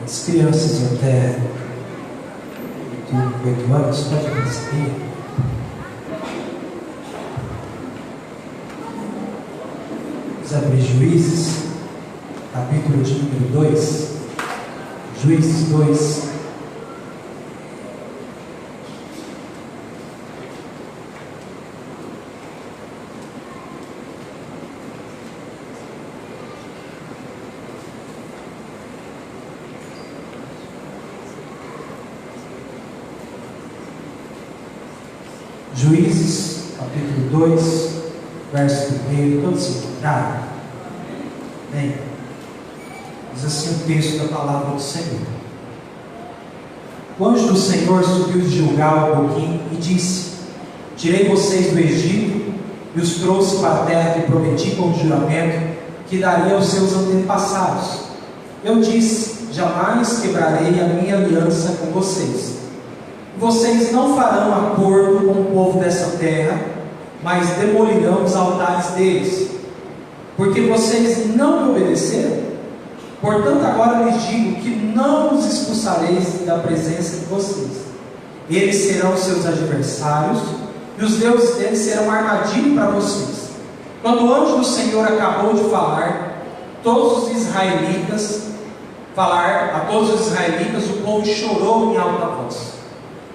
As crianças até 8 anos podem receber. Vamos abrir Juízes, capítulo de número 2. Juízes 2. Juízes, capítulo 2, verso 1, todos se encontraram? Bem, diz assim o texto da palavra do Senhor. O anjo do Senhor subiu de Gilgal a Boquim e disse: Tirei vocês do Egito e os trouxe para a terra que prometi com o juramento que daria aos seus antepassados. Eu disse: jamais quebrarei a minha aliança com vocês. Vocês não farão acordo com o povo dessa terra, mas demolirão os altares deles, porque vocês não me obedeceram. Portanto, agora lhes digo que não os expulsareis da presença de vocês. Eles serão seus adversários, e os deuses deles serão armadilha para vocês. Quando o anjo do Senhor acabou de falar, a todos os israelitas, o povo chorou em alta voz.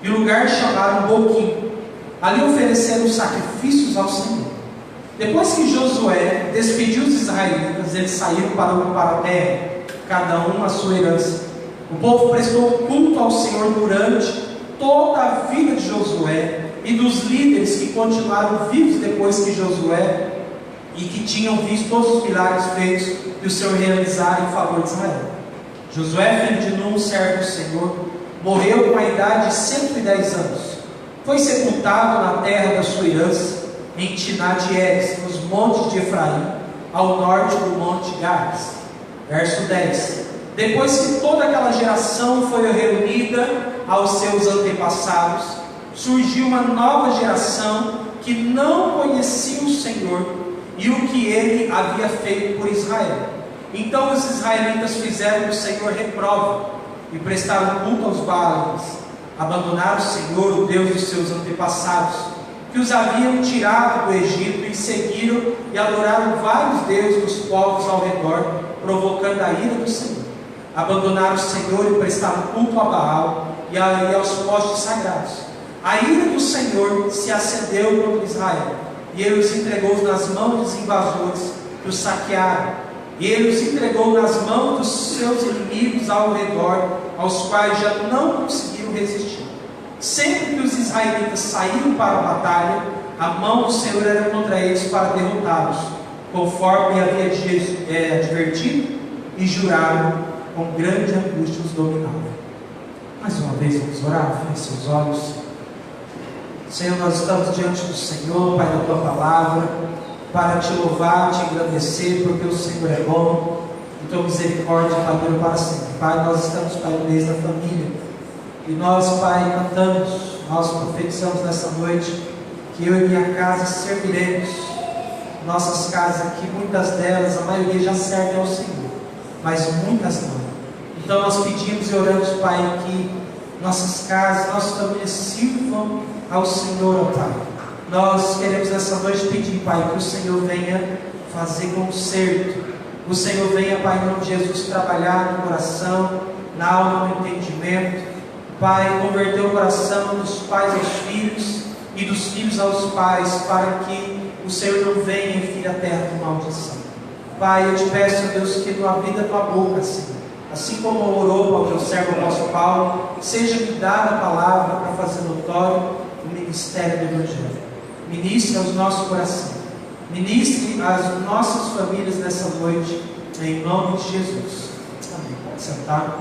E o lugar chamaram Boquim. Ali ofereceram sacrifícios ao Senhor. Depois que Josué despediu os israelitas, eles saíram para ocupar a terra, cada um a sua herança. O povo prestou culto ao Senhor durante toda a vida de Josué e dos líderes que continuaram vivos depois que Josué e que tinham visto todos os milagres feitos que o Senhor realizara em favor de Israel. Josué, filho de Nun, servo do Senhor, morreu com a idade de 110 anos. Foi sepultado na terra da sua herança, em Tinat-Heres, nos montes de Efraim, ao norte do monte Gades. Verso 10. Depois que toda aquela geração foi reunida aos seus antepassados, surgiu uma nova geração que não conhecia o Senhor e o que ele havia feito por Israel. Então os israelitas fizeram do Senhor reprova e prestaram culto aos Báals, abandonaram o Senhor, o Deus dos seus antepassados, que os haviam tirado do Egito, e seguiram e adoraram vários deuses dos povos ao redor, provocando a ira do Senhor. Abandonaram o Senhor e prestaram culto a Baal e aos postes sagrados. A ira do Senhor se acendeu contra Israel, e ele os entregou nas mãos dos invasores que os saquearam. E ele os entregou nas mãos dos seus inimigos ao redor, aos quais já não conseguiram resistir. Sempre que os israelitas saíram para a batalha, a mão do Senhor era contra eles para derrotá-los, conforme havia advertido, e juraram, com grande angústia os dominavam. Mais uma vez vamos orar, feche seus olhos. Senhor, nós estamos diante do Senhor, Pai, da Tua Palavra, para Te louvar, Te agradecer, porque o Senhor é bom, e Tua misericórdia dura para sempre. Pai, nós estamos, Pai, no mês da família, e nós, Pai, cantamos, nós profetizamos nessa noite, que eu e minha casa serviremos. Nossas casas aqui, muitas delas, a maioria já servem ao Senhor, mas muitas não. Então nós pedimos e oramos, Pai, que nossas casas, nossas famílias sirvam ao Senhor, ó Pai. Nós queremos nessa noite pedir, Pai, que o Senhor venha fazer conserto. O Senhor venha, Pai, em nome de Jesus, trabalhar no coração, na alma, no entendimento. Pai, converter o coração dos pais aos filhos e dos filhos aos pais, para que o Senhor não venha e fira a terra com maldição. Pai, eu te peço, Deus, que tu abra a tua boca, Senhor. Assim como orou ao teu servo apóstolo Paulo, seja-me dada a palavra para fazer notório o ministério do Evangelho. Ministre aos nossos corações, ministre às nossas famílias nessa noite, em nome de Jesus. Amém. Pode sentar.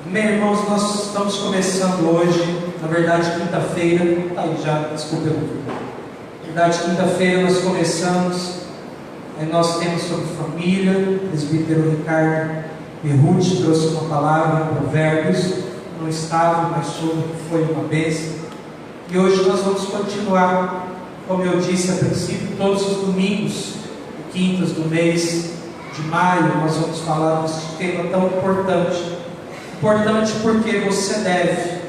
Bem, irmãos, nós estamos começando hoje, na verdade, quinta-feira, tá aí já, desculpa, na verdade, quinta-feira nós começamos, nós temos sobre família, o presbítero Ricardo E Ruth trouxe uma palavra em Provérbios, não estava, mas foi uma bênção. E hoje nós vamos continuar, como eu disse a princípio, todos os domingos e quintas do mês de maio, nós vamos falar desse tema tão importante. Importante porque você deve,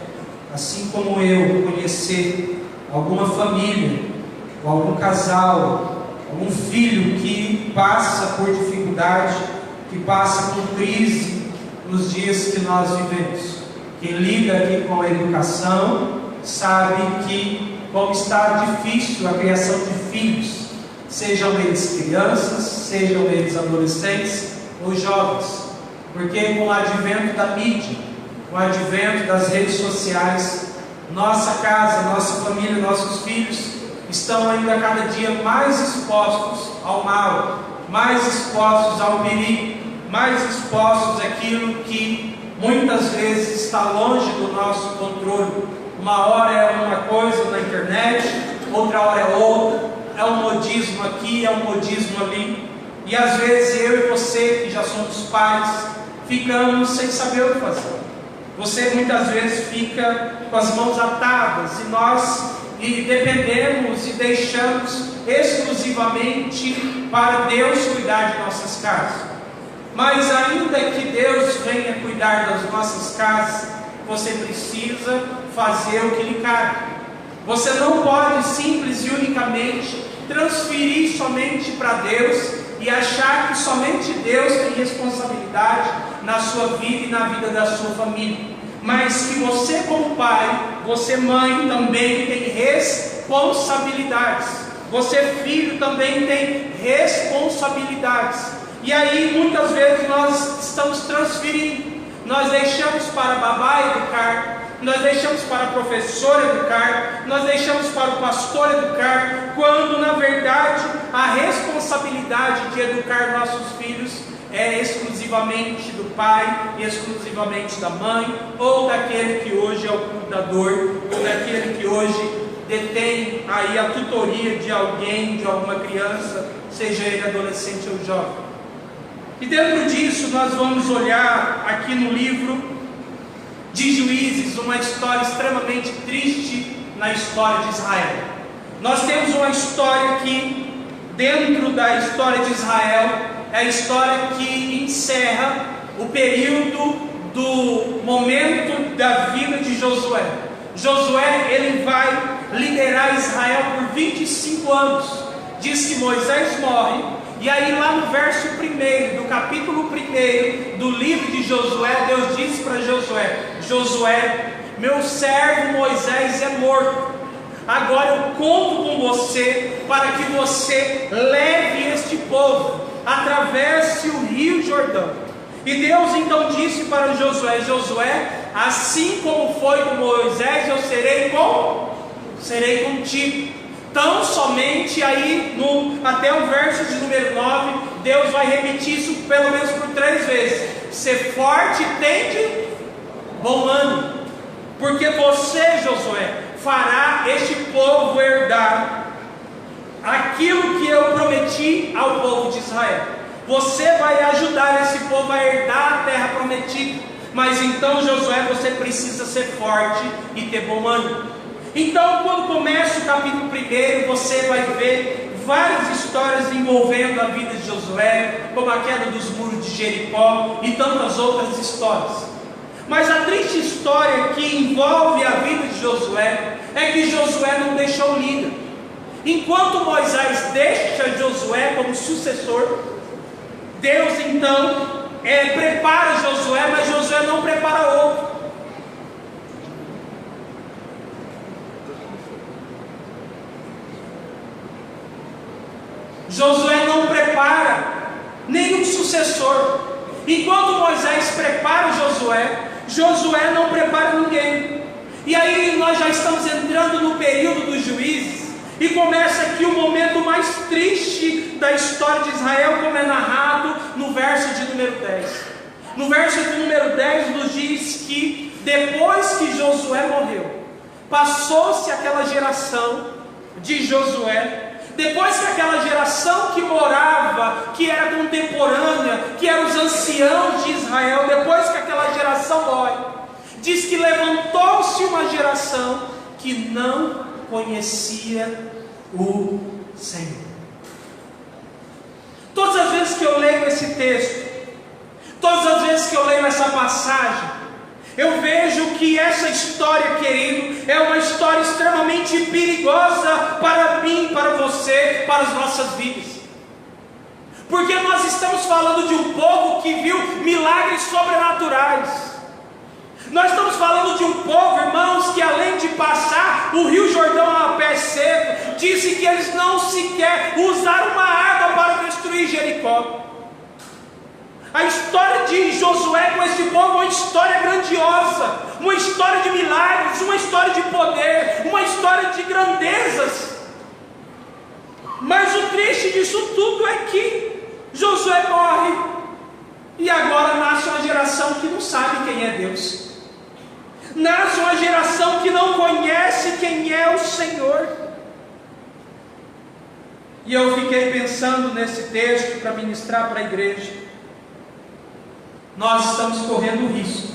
assim como eu, conhecer alguma família, ou algum casal, algum filho que passa por dificuldade, que passa por crise nos dias que nós vivemos. Quem lida aqui com a educação sabe que como está difícil a criação de filhos, sejam eles crianças, sejam eles adolescentes ou jovens, porque com o advento da mídia, com o advento das redes sociais, nossa casa, nossa família, nossos filhos estão ainda cada dia mais expostos ao mal, mais expostos ao perigo, mais expostos àquilo que muitas vezes está longe do nosso controle. Uma hora é uma coisa na internet, outra hora é outra, é um modismo aqui, é um modismo ali, e às vezes eu e você, que já somos pais, ficamos sem saber o que fazer. Você muitas vezes fica com as mãos atadas, e nós dependemos e deixamos exclusivamente para Deus cuidar de nossas casas. Mas ainda que Deus venha cuidar das nossas casas, você precisa fazer o que lhe cabe. Você não pode simples e unicamente transferir somente para Deus e achar que somente Deus tem responsabilidade na sua vida e na vida da sua família. Mas que você como pai, você mãe também tem responsabilidades. Você filho também tem responsabilidades. E aí muitas vezes nós estamos transferindo. Nós deixamos para babá educar, nós deixamos para o professor educar, nós deixamos para o pastor educar, quando na verdade a responsabilidade de educar nossos filhos é exclusivamente do pai, exclusivamente da mãe, ou daquele que hoje é o cuidador, ou daquele que hoje detém aí a tutoria de alguém, de alguma criança, seja ele adolescente ou jovem. E dentro disso nós vamos olhar aqui no livro de Juízes, uma história extremamente triste na história de Israel. Nós temos uma história que, dentro da história de Israel, é a história que encerra o período do momento da vida de Josué. Josué, ele vai liderar Israel por 25 anos. Diz que Moisés morre. E aí lá no verso 1 do capítulo 1 do livro de Josué, Deus disse para Josué: Josué, meu servo Moisés é morto. Agora eu conto com você para que você leve este povo, atravesse o rio Jordão. E Deus então disse para Josué: Josué, assim como foi com Moisés, eu serei contigo. Tão somente aí, até o verso de número 9, Deus vai repetir isso pelo menos por 3 vezes. Ser forte e tende bom ânimo, porque você, Josué, fará este povo herdar aquilo que eu prometi ao povo de Israel. Você vai ajudar esse povo a herdar a terra prometida. Mas então, Josué, você precisa ser forte e ter bom ânimo. Então, quando começa o capítulo 1, você vai ver várias histórias envolvendo a vida de Josué, como a queda dos muros de Jericó e tantas outras histórias. Mas a triste história que envolve a vida de Josué é que Josué não deixou líder. Enquanto Moisés deixa Josué como sucessor, Deus então prepara Josué, mas Josué não prepara outro. Josué não prepara nenhum sucessor. Enquanto Moisés prepara Josué, Josué não prepara ninguém. E aí nós já estamos entrando no período dos juízes, e começa aqui o momento mais triste da história de Israel, como é narrado no verso de número 10. No verso de número 10 nos diz que depois que Josué morreu, passou-se aquela geração de Josué. Depois que aquela geração que morava, que era contemporânea, que eram os anciãos anciãos de Israel, depois que aquela geração morre, diz que levantou-se uma geração que não conhecia o Senhor. Todas as vezes que eu leio esse texto, todas as vezes que eu leio essa passagem, eu vejo que essa história, querido, é uma história extremamente perigosa para mim, para você, para as nossas vidas. Porque nós estamos falando de um povo que viu milagres sobrenaturais. Nós estamos falando de um povo, irmãos, que além de passar o Rio Jordão a pé seco, disse que eles não sequer usaram uma água para destruir Jericó. A história de Josué com esse povo é uma história grandiosa, uma história de milagres, uma história de poder, uma história de grandezas. Mas o triste disso tudo é que Josué morre e agora nasce uma geração que não sabe quem é Deus. Nasce uma geração que não conhece quem é o Senhor. E eu fiquei pensando nesse texto para ministrar para a igreja. Nós estamos correndo o risco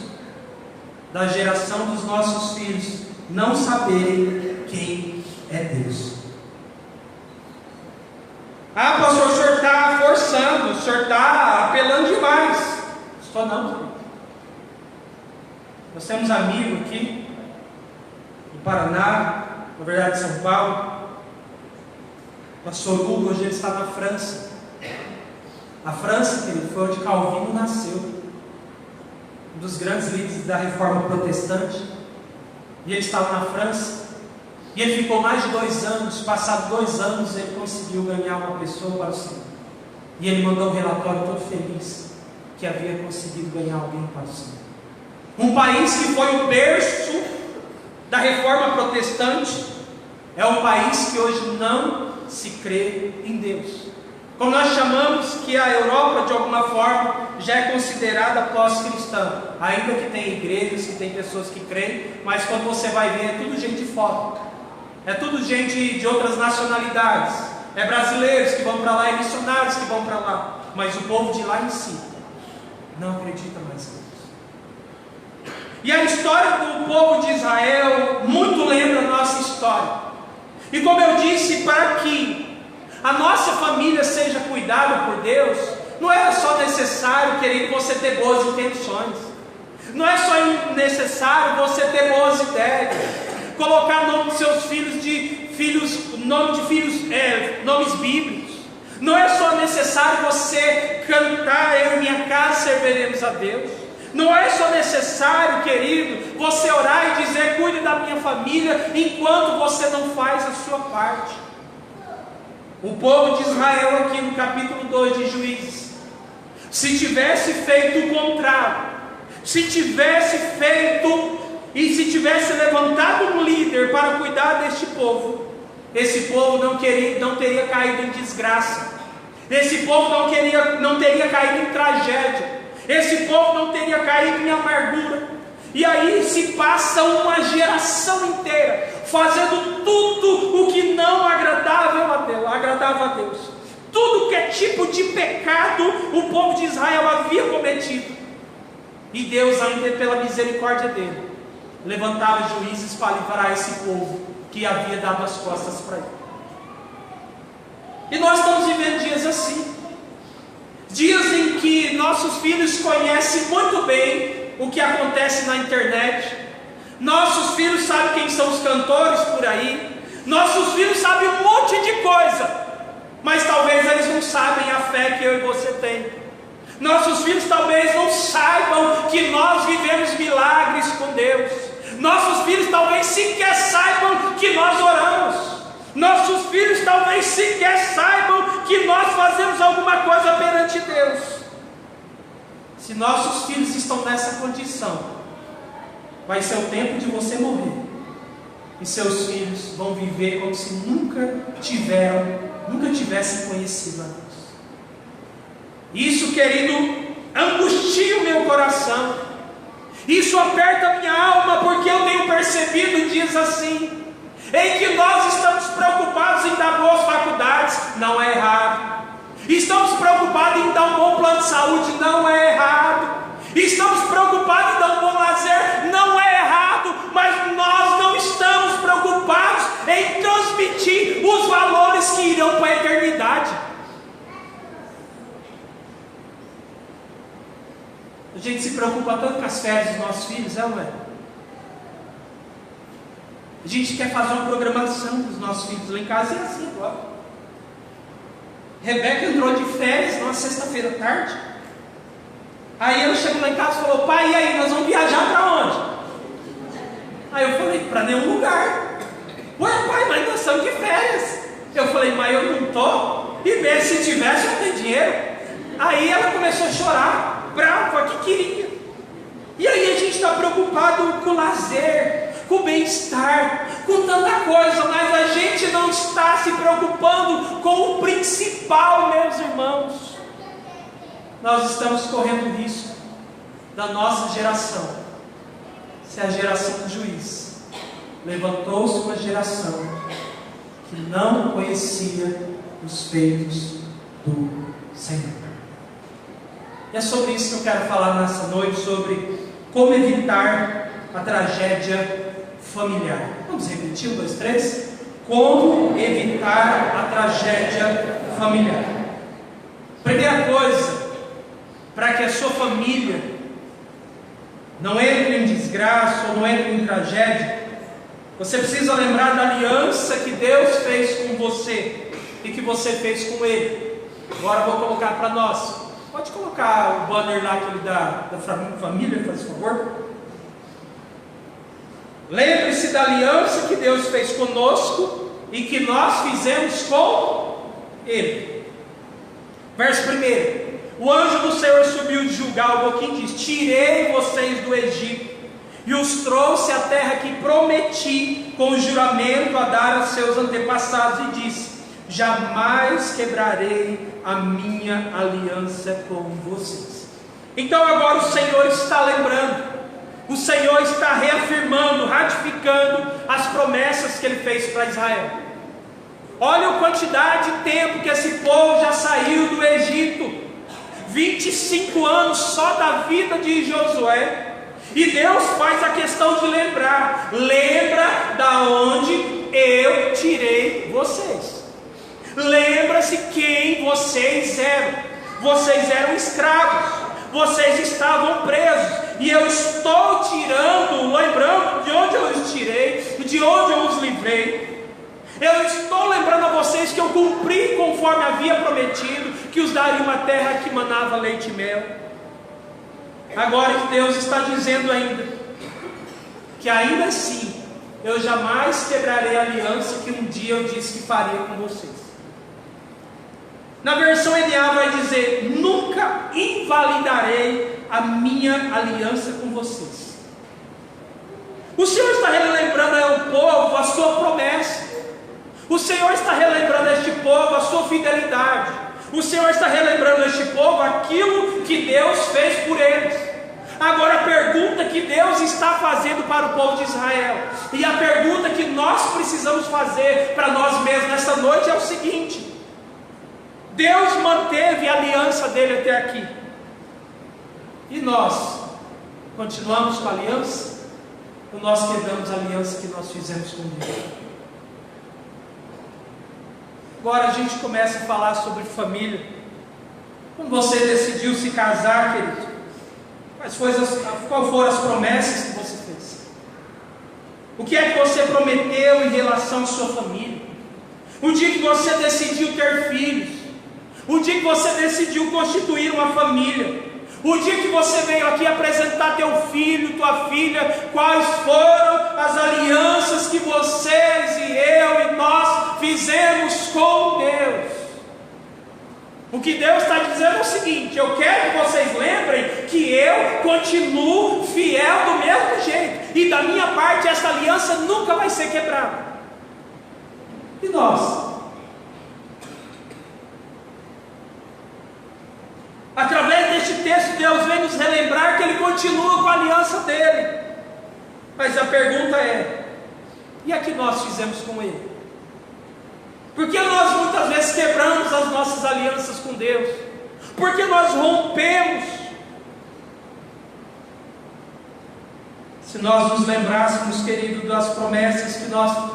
da geração dos nossos filhos não saberem quem é Deus. Ah, pastor, o senhor está forçando, o senhor está apelando demais. Estou não, querido. Nós temos amigos aqui no Paraná, na verdade São Paulo. O pastor Hugo, hoje ele está na França. A França, querido, foi onde Calvino nasceu, um dos grandes líderes da reforma protestante. E ele estava na França, e ele ficou mais de 2 anos. Passados 2 anos, ele conseguiu ganhar uma pessoa para o Senhor. E ele mandou um relatório todo feliz, que havia conseguido ganhar alguém para o Senhor. Um país que foi o berço da reforma protestante, é um país que hoje não se crê em Deus. Como nós chamamos que a Europa, de alguma forma, já é considerada pós-cristã. Ainda que tem igrejas, que tem pessoas que creem, mas quando você vai ver, é tudo gente de fora. É tudo gente de outras nacionalidades. É brasileiros que vão para lá, é missionários que vão para lá. Mas o povo de lá em si não acredita mais em Deus. E a história do povo de Israel muito lembra a nossa história. E como eu disse, para que a nossa família seja cuidada por Deus, não é só necessário, querido, você ter boas intenções. Não é só necessário você ter boas ideias, colocar o nome dos seus nomes bíblicos. Não é só necessário você cantar, eu e minha casa serviremos a Deus. Não é só necessário, querido, você orar e dizer, cuide da minha família, enquanto você não faz a sua parte. O povo de Israel aqui no capítulo 2 de Juízes, se tivesse feito o contrário, se tivesse feito e se tivesse levantado um líder para cuidar deste povo, esse povo não teria caído em desgraça, esse povo não teria caído em tragédia, esse povo não teria caído em amargura. E aí se passa uma geração inteira fazendo tudo o que não agradava a Deus. Tudo que é tipo de pecado o povo de Israel havia cometido. E Deus, ainda pela misericórdia dele, levantava juízes para livrar esse povo que havia dado as costas para ele. E nós estamos vivendo dias assim. Dias em que nossos filhos conhecem muito bem o que acontece na internet. Nossos filhos sabem quem são os cantores por aí. Nossos filhos sabem um monte de coisa, mas talvez eles não sabem a fé que eu e você tem. Nossos filhos talvez não saibam que nós vivemos milagres com Deus. Nossos filhos talvez sequer saibam que nós oramos. Nossos filhos talvez sequer saibam que nós fazemos alguma coisa perante Deus. Se nossos filhos estão nessa condição, vai ser o tempo de você morrer, e seus filhos vão viver como se nunca tivessem conhecido a Deus. Isso, querido, angustia o meu coração. Isso aperta a minha alma, porque eu tenho percebido dias assim, em que nós estamos preocupados em dar boas faculdades. Não é errado. Estamos preocupados em dar um bom plano de saúde, não é errado. Estamos preocupados em dar um bom lazer, não é errado, mas nós não estamos preocupados em transmitir os valores que irão para a eternidade. A gente se preocupa tanto com as férias dos nossos filhos, não é? A gente quer fazer uma programação dos nossos filhos lá em casa, é assim agora. Rebeca entrou de férias numa sexta-feira à tarde. Aí ela chegou lá em casa e falou: pai, e aí, nós vamos viajar para onde? Aí eu falei: para nenhum lugar. Ué, pai, mas nós estamos de férias. Eu falei: mas eu não estou. E mesmo se tivesse, eu não tenho dinheiro. Aí ela começou a chorar, brava, que queria. E aí a gente está preocupado com o lazer, com o bem-estar, com tanta coisa, mas a gente não está se preocupando com o principal, meus irmãos. Nós estamos correndo o risco da nossa geração ser a geração do juiz. Levantou-se uma geração que não conhecia os feitos do Senhor. E é sobre isso que eu quero falar nessa noite, sobre como evitar a tragédia familiar. Vamos repetir, 1, 2, 3. Como evitar a tragédia familiar. Primeira coisa, para que a sua família não entre em desgraça ou não entre em tragédia, você precisa lembrar da aliança que Deus fez com você e que você fez com Ele. Agora vou colocar para nós. Pode colocar o banner lá aquele da família, faz favor. Lembre-se da aliança que Deus fez conosco e que nós fizemos com Ele. Verso 1. O anjo do Senhor subiu de Gilgal, e diz: tirei vocês do Egito e os trouxe à terra que prometi com juramento a dar aos seus antepassados, e disse: jamais quebrarei a minha aliança com vocês. Então agora o Senhor está lembrando, o Senhor está reafirmando, ratificando as promessas que Ele fez para Israel. Olha a quantidade de tempo que esse povo já saiu do Egito. 25 anos só da vida de Josué. E Deus faz a questão de lembrar: lembra da onde eu tirei vocês. Lembra-se quem vocês eram. Vocês eram escravos, vocês estavam presos, e eu estou tirando, lembrando de onde eu os tirei, de onde eu os livrei. Eu estou lembrando a vocês que eu cumpri conforme havia prometido, que os daria uma terra que manava leite e mel. Agora que Deus está dizendo ainda, que ainda assim, eu jamais quebrarei a aliança que um dia eu disse que faria com vocês. Na versão NA vai dizer: nunca invalidarei a minha aliança com vocês. O Senhor está relembrando ao povo a sua promessa. O Senhor está relembrando a este povo a sua fidelidade. O Senhor está relembrando a este povo aquilo que Deus fez por eles. Agora a pergunta que Deus está fazendo para o povo de Israel, e a pergunta que nós precisamos fazer para nós mesmos nessa noite é o seguinte: Deus manteve a aliança dele até aqui, e nós continuamos com a aliança? Ou nós quebramos a aliança que nós fizemos com Deus? Agora a gente começa a falar sobre família. Quando você decidiu se casar, querido, quais foram as promessas que você fez? O que é que você prometeu em relação à sua família? O dia que você decidiu ter filhos, o dia que você decidiu constituir uma família, o dia que você veio aqui apresentar teu filho, tua filha, quais foram as alianças que vocês e eu e nós fizemos com Deus? O que Deus está dizendo é o seguinte: eu quero que vocês lembrem que eu continuo fiel do mesmo jeito, e da minha parte essa aliança nunca vai ser quebrada. E nós? Através deste texto, Deus vem nos relembrar que Ele continua com a aliança dele. Mas a pergunta é: e a que nós fizemos com Ele? Porque nós muitas vezes quebramos as nossas alianças com Deus. porque nós rompemos. Se nós nos lembrássemos, querido, das promessas que nós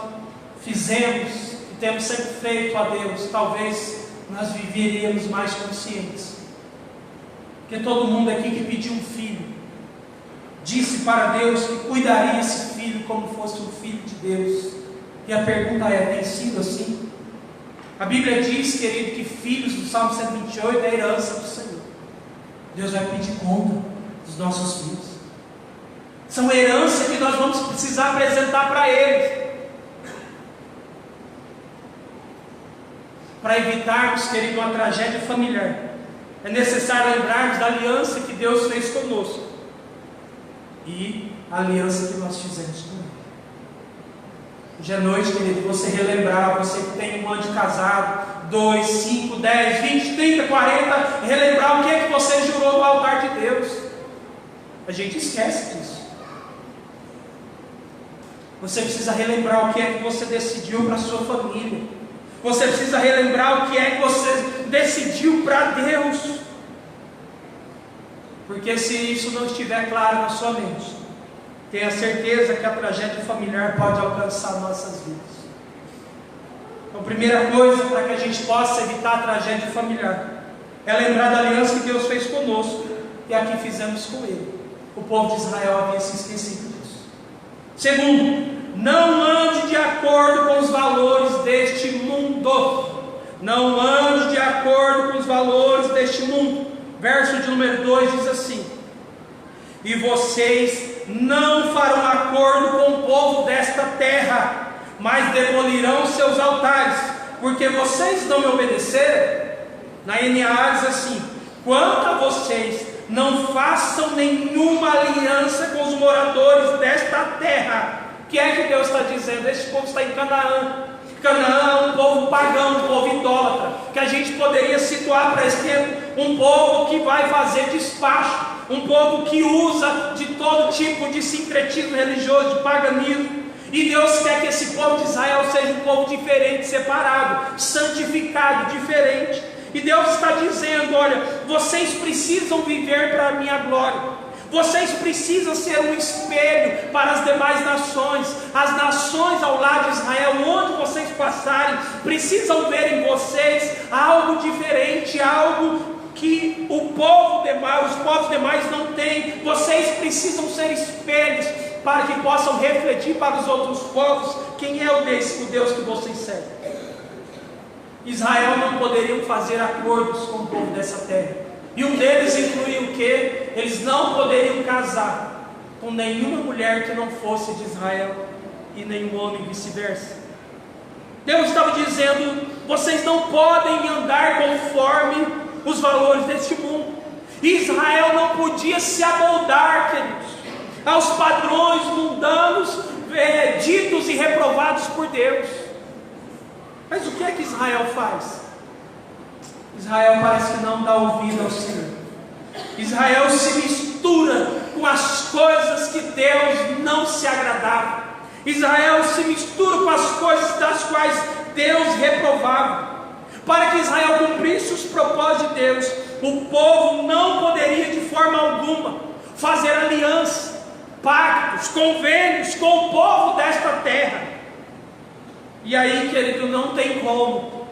fizemos, que temos sempre feito a Deus, talvez nós viveríamos mais conscientes. Porque todo mundo aqui que pediu um filho, disse para Deus que cuidaria esse filho como fosse um filho de Deus. E a pergunta é: tem sido assim? A Bíblia diz, querido, que filhos, do Salmo 128, é a herança do Senhor. Deus vai pedir conta dos nossos filhos. São herança que nós vamos precisar apresentar para eles. Para evitarmos, querido, uma tragédia familiar, é necessário lembrarmos da aliança que Deus fez conosco e a aliança que nós fizemos com Ele. Hoje à noite, querido, você relembrar, você que tem um ano de casado, 2, 5, 10, 20, 30, 40, relembrar o que é que você jurou no altar de Deus. A gente esquece disso. Você precisa relembrar o que é que você decidiu para a sua família. Você precisa relembrar o que é que você decidiu para Deus. Porque se isso não estiver claro na sua mente, tenha certeza que a tragédia familiar pode alcançar nossas vidas. Então, a primeira coisa para que a gente possa evitar a tragédia familiar é lembrar da aliança que Deus fez conosco e a que fizemos com Ele. O povo de Israel havia se esquecido disso. Segundo, não ande de acordo com os valores deste mundo. Não ande de acordo com os valores deste mundo. Verso de número 2 diz assim: e vocês não farão acordo com o povo desta terra, mas demolirão seus altares, porque vocês não me obedeceram. Na NAA diz assim: quanto a vocês, não façam nenhuma aliança com os moradores desta terra. O que é que Deus está dizendo? Este povo está em Canaã. Canaã é um povo pagão, um povo idólatra, que a gente poderia situar para esse tempo um povo que vai fazer despacho, um povo que usa de todo tipo de sincretismo religioso, de paganismo. E Deus quer que esse povo de Israel seja um povo diferente, separado, santificado, diferente. E Deus está dizendo: olha, vocês precisam viver para a minha glória. Vocês precisam ser um espelho para as demais nações. As nações ao lado de Israel, onde vocês passarem, precisam ver em vocês algo diferente, algo que os povos demais não têm. Vocês precisam ser espelhos para que possam refletir para os outros povos quem é o Deus que vocês servem. Israel não poderiam fazer acordos com o povo dessa terra. E um deles incluía o quê? Eles não poderiam casar com nenhuma mulher que não fosse de Israel, e nenhum homem vice-versa. Deus estava dizendo: vocês não podem andar conforme os valores deste mundo. Israel não podia se amoldar, queridos, aos padrões mundanos ditos e reprovados por Deus. Mas o que é que Israel faz? Israel parece que não dá ouvido ao Senhor. Israel se mistura com as coisas que Deus não se agradava. Israel se mistura com as coisas das quais Deus reprovava. Para que Israel cumprisse os propósitos de Deus, o povo não poderia de forma alguma fazer aliança, pactos, convênios com o povo desta terra. E aí, querido, não tem como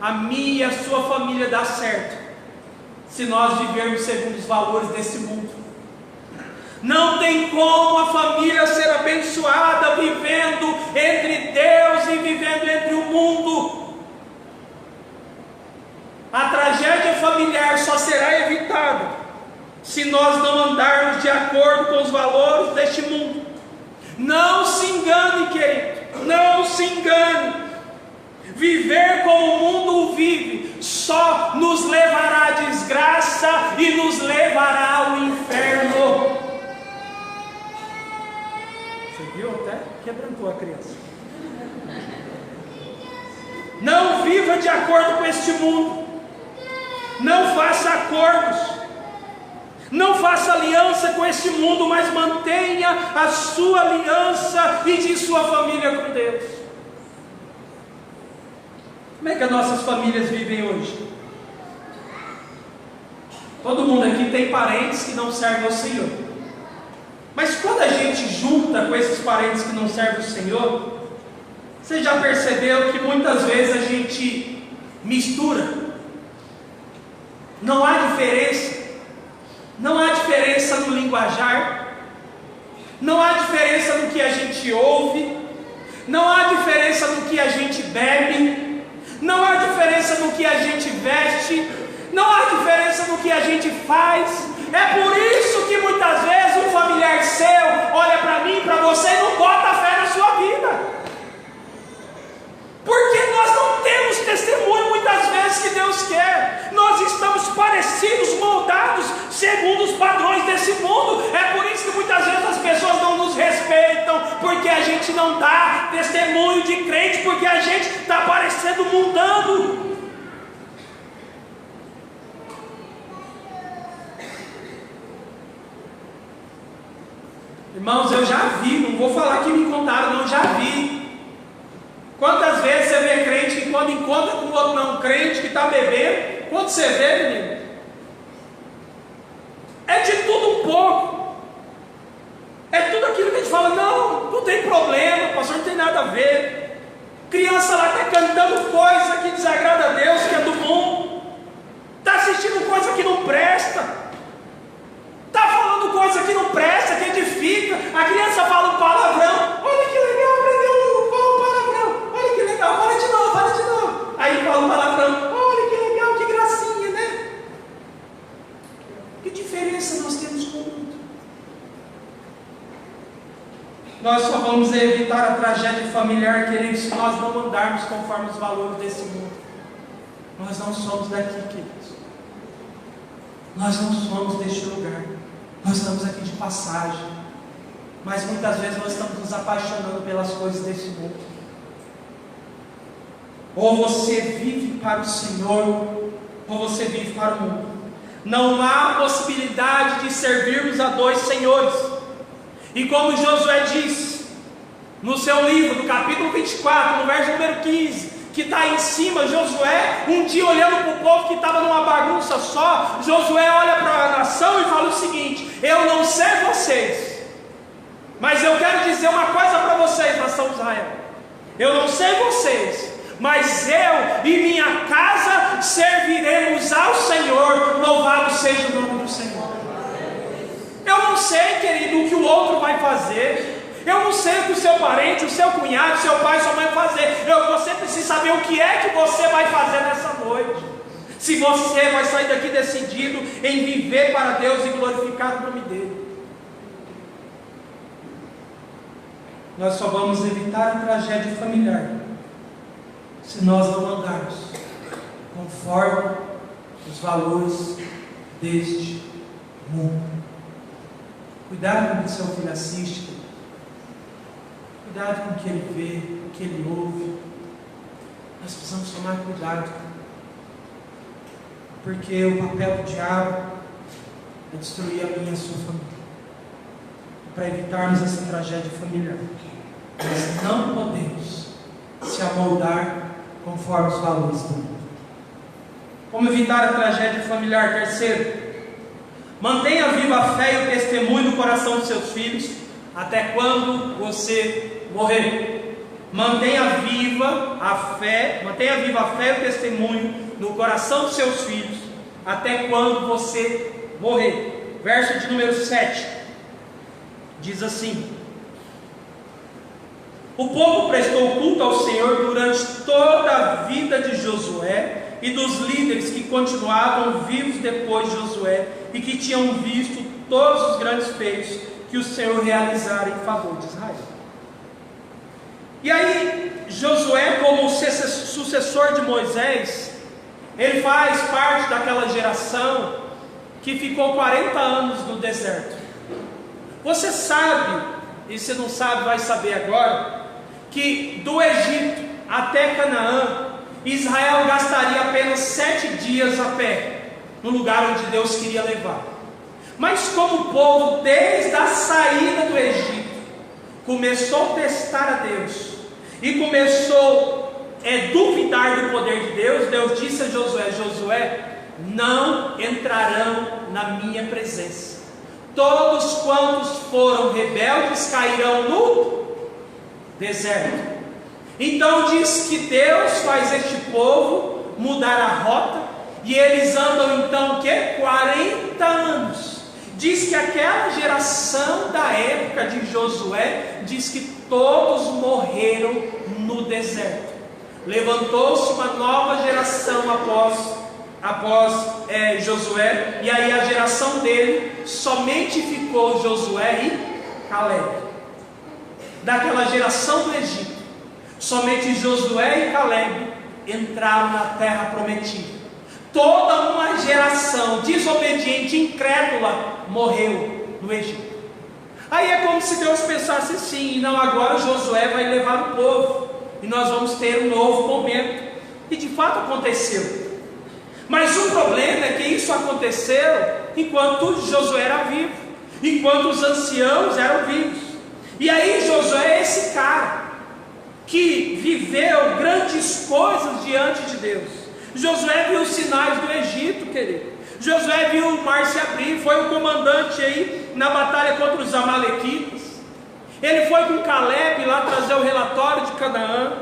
a minha e a sua família dar certo se nós vivermos segundo os valores desse mundo. Não tem como a família ser abençoada vivendo entre Deus e vivendo entre o mundo. A tragédia familiar só será evitada se nós não andarmos de acordo com os valores deste mundo. Não se engane, querido, não se engane. Viver como o mundo vive só nos levará à desgraça e nos levará ao inferno. Você viu? Até quebrantou a criança. Não viva de acordo com este mundo. Não faça acordos. Não faça aliança com este mundo, mas mantenha a sua aliança e de sua família com Deus. Como é que as nossas famílias vivem hoje? Todo mundo aqui tem parentes que não servem ao Senhor. Mas quando a gente junta com esses parentes que não servem ao Senhor, você já percebeu que muitas vezes a gente mistura? Não há diferença. Não há diferença no linguajar. Não há diferença no que a gente ouve. Não há diferença no que a gente bebe. Não há diferença no que a gente veste. Não há diferença no que a gente faz. É por isso que muitas vezes um familiar seu olha para mim, para você e não bota fé na sua vida. Porque nós não temos testemunho muitas vezes que Deus quer. Nós estamos parecidos, moldados segundo os padrões desse mundo. É por isso que muitas vezes as pessoas não nos respeitam, porque a gente não dá testemunho de crente, porque a gente está parecendo mundano. Irmãos, eu já vi, não vou falar que me contaram, não, já vi. Quantas vezes você vê crente que quando encontra com outro não crente que está bebendo, quando você vê, menino, é de tudo um pouco. É tudo aquilo que a gente fala, não tem problema, pastor, não tem nada a ver. Criança lá está cantando coisa que desagrada a Deus, que é do mundo. Está assistindo coisa que não presta. Está falando coisa que não presta, que edifica. A criança fala um palavrão. Olha que legal, aprendeu um palavrão. Olha que legal, fala de novo. Aí fala um palavrão. Olha que legal, que gracinha, né? Que diferença nós temos com o mundo? Nós só vamos evitar a tragédia familiar, queridos, se nós não andarmos conforme os valores desse mundo. Nós não somos daqui, queridos. Nós não somos deste lugar. Nós estamos aqui de passagem. Mas muitas vezes nós estamos nos apaixonando pelas coisas desse mundo. Ou você vive para o Senhor, ou você vive para o mundo. Não há possibilidade de servirmos a dois senhores. E como Josué diz no seu livro, no capítulo 24, no verso número 15, que está aí em cima, Josué, um dia olhando para o povo que estava numa bagunça só, Josué olha para a nação e fala o seguinte: eu não sei vocês, mas eu quero dizer uma coisa para vocês, nação de Israel. Eu não sei vocês, mas eu e minha casa serviremos ao Senhor. Louvado seja o nome do Senhor. Eu não sei, querido, o que o outro vai fazer. Eu não sei o que o seu parente, o seu cunhado, o seu pai, sua mãe vai fazer. Você precisa saber o que é que você vai fazer nessa noite. Se você vai sair daqui decidido em viver para Deus e glorificar o nome dEle. Nós só vamos evitar a tragédia familiar se nós não andarmos conforme os valores deste mundo. Cuidado com o que seu filho assiste. Cuidado com o que ele vê, o que ele ouve. Nós precisamos tomar cuidado, porque o papel do diabo é destruir a minha e a sua família. Para evitarmos essa tragédia familiar, nós não podemos se amoldar conforme os valores do mundo. Como evitar a tragédia familiar? Terceiro, mantenha viva a fé e o testemunho no coração dos seus filhos até quando você morrer. Mantenha viva a fé e o testemunho no coração dos seus filhos até quando você morrer. Verso de número 7 diz assim: o povo prestou culto ao Senhor durante toda a vida de Josué e dos líderes que continuavam vivos depois de Josué e que tinham visto todos os grandes feitos que o Senhor realizara em favor de Israel. E aí, Josué, como sucessor de Moisés, ele faz parte daquela geração que ficou 40 anos no deserto. Você sabe, e se não sabe vai saber agora, que do Egito até Canaã, Israel gastaria apenas 7 dias a pé, no lugar onde Deus queria levar. Mas como o povo, desde a saída do Egito, começou a testar a Deus, e começou a duvidar do poder de Deus, Deus disse a Josué: Josué, não entrarão na minha presença. Todos quantos foram rebeldes cairão no deserto. Então diz que Deus faz este povo mudar a rota, e eles andam então o quê? 40 anos. Diz que aquela geração da época de Josué, diz que todos morreram no deserto. Levantou-se uma nova geração após Josué, e aí a geração dele somente ficou Josué e Caleb. Daquela geração do Egito, somente Josué e Caleb entraram na terra prometida. Toda uma geração desobediente, incrédula, morreu no Egito. Aí é como se Deus pensasse assim: não, agora Josué vai levar o povo, e nós vamos ter um novo momento. E de fato aconteceu. Mas o problema é que isso aconteceu enquanto Josué era vivo, enquanto os anciãos eram vivos. E aí Josué é esse cara que viveu grandes coisas diante de Deus. Josué viu os sinais do Egito, querido. Josué viu o mar se abrir, foi o comandante aí na batalha contra os amalequitas. Ele foi com Caleb lá trazer o relatório de Canaã.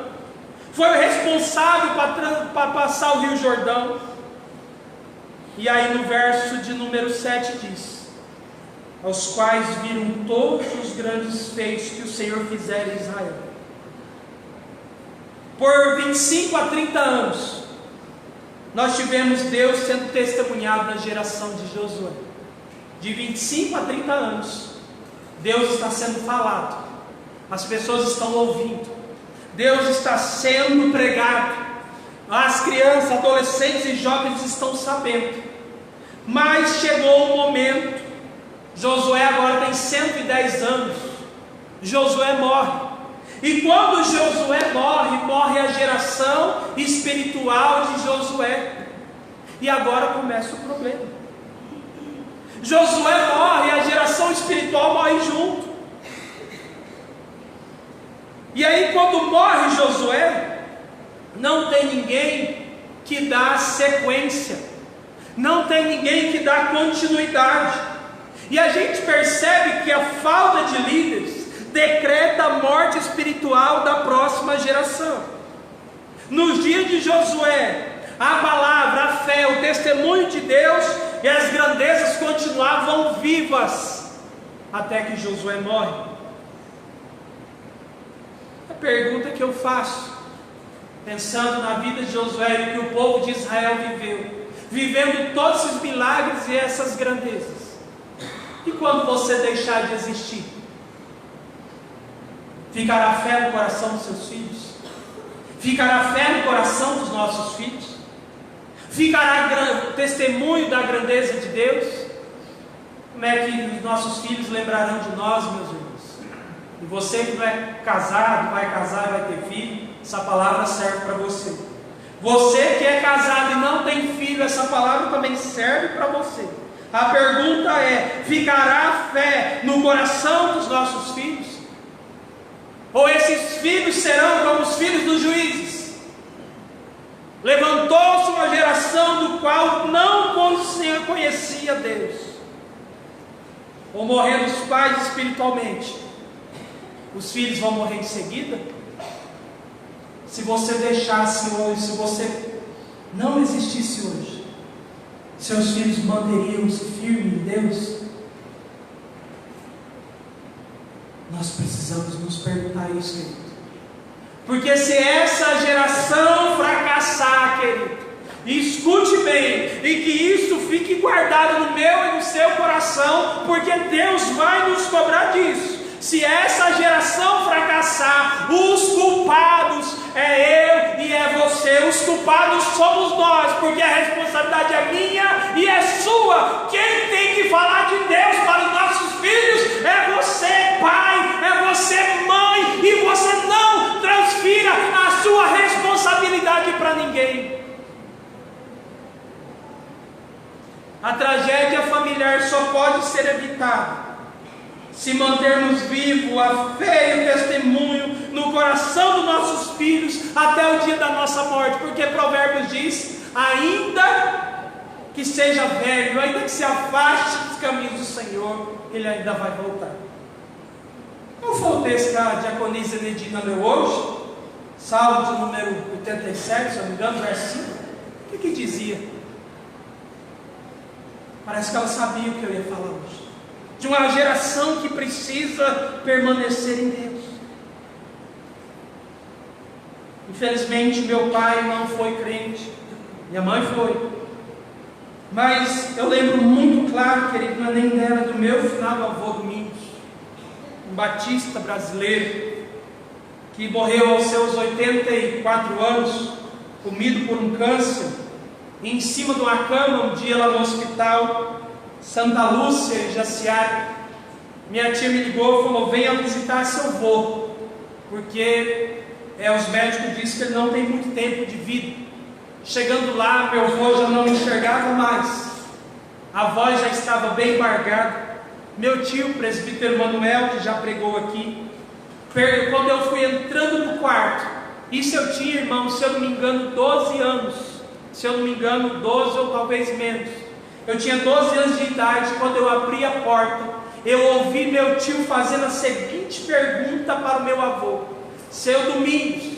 Foi o responsável para passar o Rio Jordão. E aí no verso de número 7 diz: aos quais viram todos os grandes feitos que o Senhor fizera em Israel. Por 25 a 30 anos, nós tivemos Deus sendo testemunhado na geração de Josué. De 25 a 30 anos, Deus está sendo falado, as pessoas estão ouvindo, Deus está sendo pregado, as crianças, adolescentes e jovens estão sabendo. Mas chegou o momento, Josué agora tem 110 anos, Josué morre. E quando Josué morre, morre a geração espiritual de Josué. E agora começa o problema. Josué morre e a geração espiritual morre junto. E aí quando morre Josué, não tem ninguém que dá sequência, não tem ninguém que dá continuidade. E a gente percebe que a falta de líderes decreta a morte espiritual da próxima geração. Nos dias de Josué, a palavra, a fé, o testemunho de Deus e as grandezas continuavam vivas, até que Josué morre. A pergunta que eu faço, pensando na vida de Josué e que o povo de Israel viveu, vivendo todos esses milagres e essas grandezas, e quando você deixar de existir, ficará fé no coração dos seus filhos? Ficará fé no coração dos nossos filhos? Ficará testemunho da grandeza de Deus? Como é que os nossos filhos lembrarão de nós, meus irmãos? E você que não é casado, vai casar, vai ter filho, essa palavra serve para você. Você que é casado e não tem filho, essa palavra também serve para você. A pergunta é: ficará a fé no coração dos nossos filhos? Ou esses filhos serão como os filhos dos juízes? Levantou-se uma geração do qual não conhecia Deus. Ou morrendo os pais espiritualmente, os filhos vão morrer em seguida? Se você deixasse hoje, se você não existisse hoje, seus filhos manteriam-se firmes em Deus? Nós precisamos nos perguntar isso, querido. Porque se essa geração fracassar, querido, escute bem, e que isso fique guardado no meu e no seu coração, porque Deus vai nos cobrar disso. Se essa geração fracassar, os culpados é eu e é você, os culpados somos nós, porque a responsabilidade é minha e é sua. Quem tem que falar de Deus para os nossos filhos é você, pai, é você, mãe, e você não transfira a sua responsabilidade para ninguém. A tragédia familiar só pode ser evitada se mantermos vivo a fé e o testemunho no coração dos nossos filhos até o dia da nossa morte, porque Provérbios diz: ainda que seja velho, ainda que se afaste dos caminhos do Senhor, ele ainda vai voltar. Qual foi o texto que a diaconisa Nedina leu hoje? Salmo de número 87, se eu não me engano, verso 5. O que dizia? Parece que ela sabia o que eu ia falar hoje. De uma geração que precisa permanecer em Deus. Infelizmente, meu pai não foi crente. Minha mãe foi. Mas eu lembro muito claro, querido, não é nem dela, do meu finado avô Domingos, um batista brasileiro, que morreu aos seus 84 anos, comido por um câncer, e em cima de uma cama, um dia lá no hospital Santa Lúcia, em Jaciara. Minha tia me ligou e falou: venha visitar seu avô, porque os médicos dizem que ele não tem muito tempo de vida. Chegando lá, meu avô já não enxergava mais, a voz já estava bem embargada. Meu tio, presbítero Manuel, que já pregou aqui, quando eu fui entrando no quarto, isso eu tinha, irmão, se eu não me engano, 12 anos, se eu não me engano, 12 ou talvez menos. Eu tinha 12 anos de idade. Quando eu abri a porta, eu ouvi meu tio fazendo a seguinte pergunta para o meu avô: seu Domingos,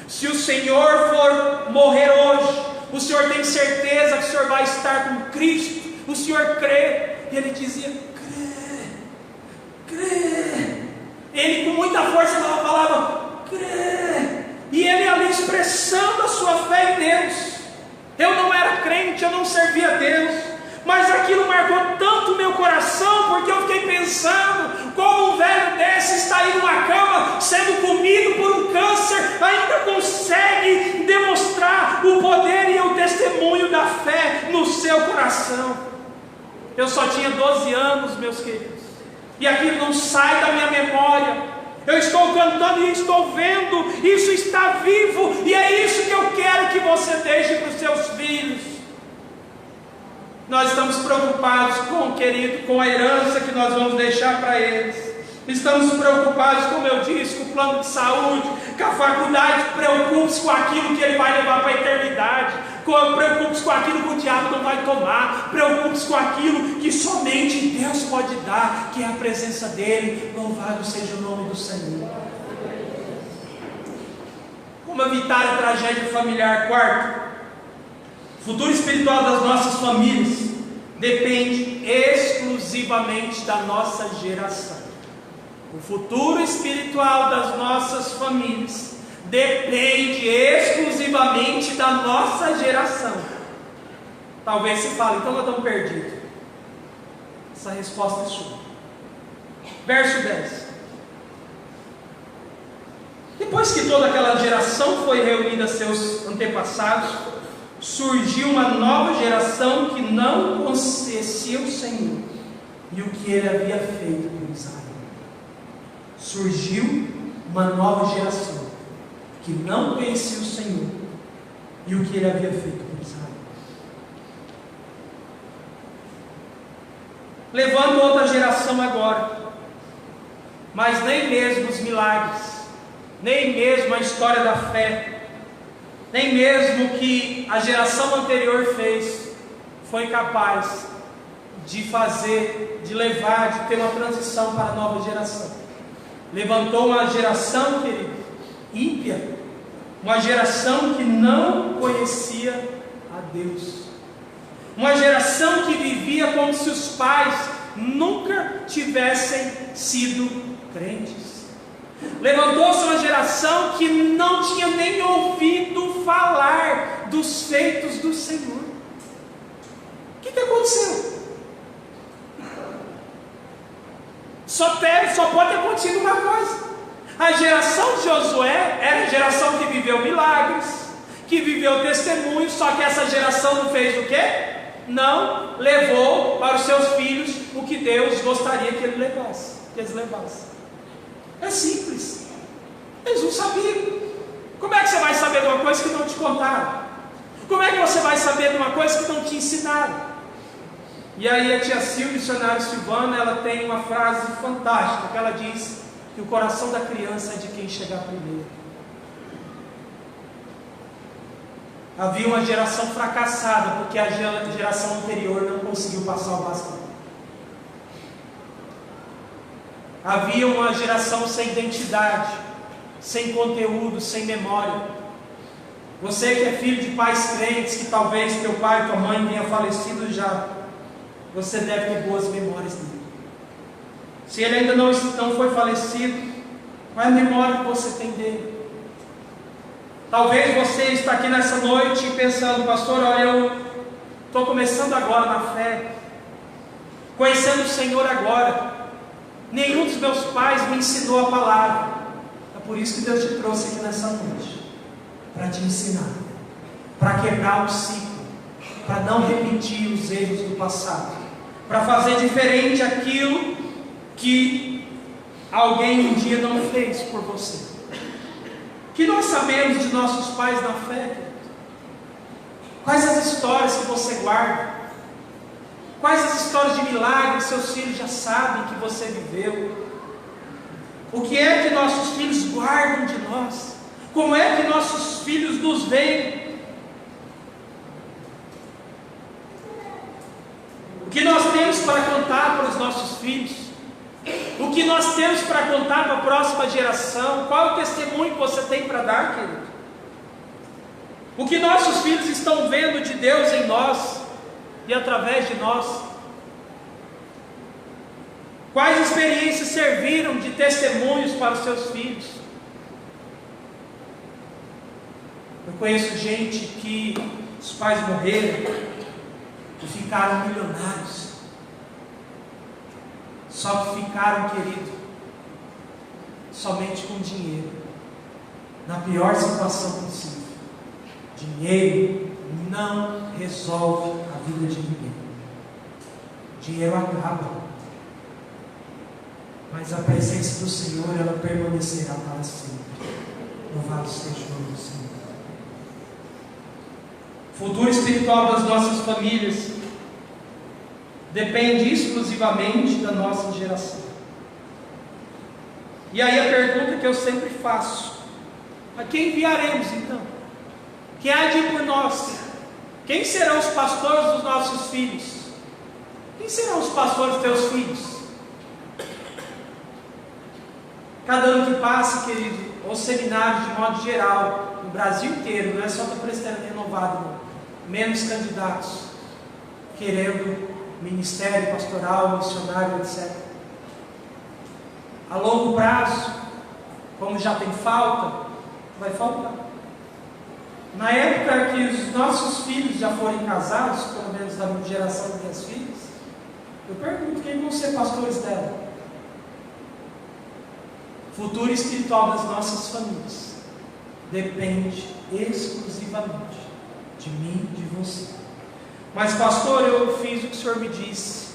se o senhor for morrer hoje, o senhor tem certeza que o senhor vai estar com Cristo? O senhor crê? E ele dizia: crê. Ele com muita força falava: crê. E ele ali expressando a sua fé em Deus. Eu não era crente, eu não servia a Deus, mas aquilo marcou tanto o meu coração, porque eu fiquei pensando: como um velho desse está aí numa cama, sendo comido por um câncer, ainda consegue demonstrar o poder e o testemunho da fé no seu coração. Eu só tinha 12 anos, meus queridos, e aquilo não sai da minha memória. Eu estou cantando e estou vendo, isso está vivo, e é isso que eu quero que você deixe para os seus filhos. Nós estamos preocupados com a herança que nós vamos deixar para eles. Estamos preocupados, como eu disse, com o plano de saúde, com a faculdade. Preocupe-se com aquilo que ele vai levar para a eternidade. Preocupe-se com aquilo que o diabo não vai tomar. Preocupe-se com aquilo que somente Deus pode dar, que é a presença dele. Louvado seja o nome do Senhor. Como evitar a tragédia familiar? Quarto, o futuro espiritual das nossas famílias depende exclusivamente da nossa geração. O futuro espiritual das nossas famílias depende exclusivamente da nossa geração. Talvez se fale: então nós estamos perdidos. Essa resposta é sua. Verso 10. Depois que toda aquela geração foi reunida a seus antepassados, surgiu uma nova geração que não conhecia o Senhor e o que ele havia feito por Israel. Surgiu uma nova geração que não conhecia o Senhor e o que ele havia feito por Israel. Levando outra geração agora, mas nem mesmo os milagres, nem mesmo a história da fé, nem mesmo o que a geração anterior fez, foi capaz de fazer, de levar, de ter uma transição para a nova geração. Levantou uma geração, querido, ímpia, uma geração que não conhecia a Deus, uma geração que vivia como se os pais nunca tivessem sido crentes. Levantou-se uma geração que não tinha nem ouvido falar dos feitos do Senhor. O que aconteceu? Só pode ter acontecido uma coisa: a geração de Josué era a geração que viveu milagres, que viveu testemunhos, só que essa geração não fez o quê? Não levou para os seus filhos o que Deus gostaria que eles levassem. É simples. Eles não sabiam. Como é que você vai saber de uma coisa que não te contaram? Como é que você vai saber de uma coisa que não te ensinaram? E aí a tia Silvia, missionária Silvana, ela tem uma frase fantástica, que ela diz que o coração da criança é de quem chegar primeiro. Havia uma geração fracassada, porque a geração anterior não conseguiu passar o bastão. Havia uma geração sem identidade, sem conteúdo, sem memória. Você que é filho de pais crentes, que talvez teu pai e tua mãe tenham falecido já, você deve ter boas memórias dele. Se ele ainda não foi falecido, qual é a memória que você tem dele? Talvez você está aqui nessa noite pensando: pastor, olha, eu estou começando agora na fé, conhecendo o Senhor agora. Nenhum dos meus pais me ensinou a palavra. É por isso que Deus te trouxe aqui nessa noite, para te ensinar, para quebrar o ciclo, para não repetir os erros do passado, para fazer diferente aquilo que alguém um dia não fez por você. Que nós sabemos de nossos pais na fé? Quais as histórias que você guarda? Quais as histórias de milagres que seus filhos já sabem que você viveu? O que é que nossos filhos guardam de nós? Como é que nossos filhos nos veem? O que nós temos para contar para os nossos filhos? O que nós temos para contar para a próxima geração? Qual é o testemunho que você tem para dar, querido? O que nossos filhos estão vendo de Deus em nós e através de nós? Quais experiências serviram de testemunhos para os seus filhos? Eu conheço gente que os pais morreram e ficaram milionários. Só que ficaram, querido, somente com dinheiro, na pior situação possível. Dinheiro não resolve a vida de ninguém. Dinheiro acaba, mas a presença do Senhor, ela permanecerá para sempre. Louvado seja o nome do Senhor. O futuro espiritual das nossas famílias depende exclusivamente da nossa geração. E aí a pergunta que eu sempre faço: a quem enviaremos então? Quem há de ir por nós? Quem serão os pastores dos nossos filhos? Quem serão os pastores dos teus filhos? Cada ano que passa, querido, os seminários de modo geral, no Brasil inteiro, não é só da Presbiteriana Renovada, não. Menos candidatos querendo ministério pastoral, missionário, etc. A longo prazo, como já tem falta, vai faltar. Na época que os nossos filhos já forem casados, pelo menos da minha geração das minhas filhas, eu pergunto: quem vão ser pastores dela? O futuro espiritual das nossas famílias depende exclusivamente de mim e de você. Mas pastor, eu fiz o que o Senhor me disse,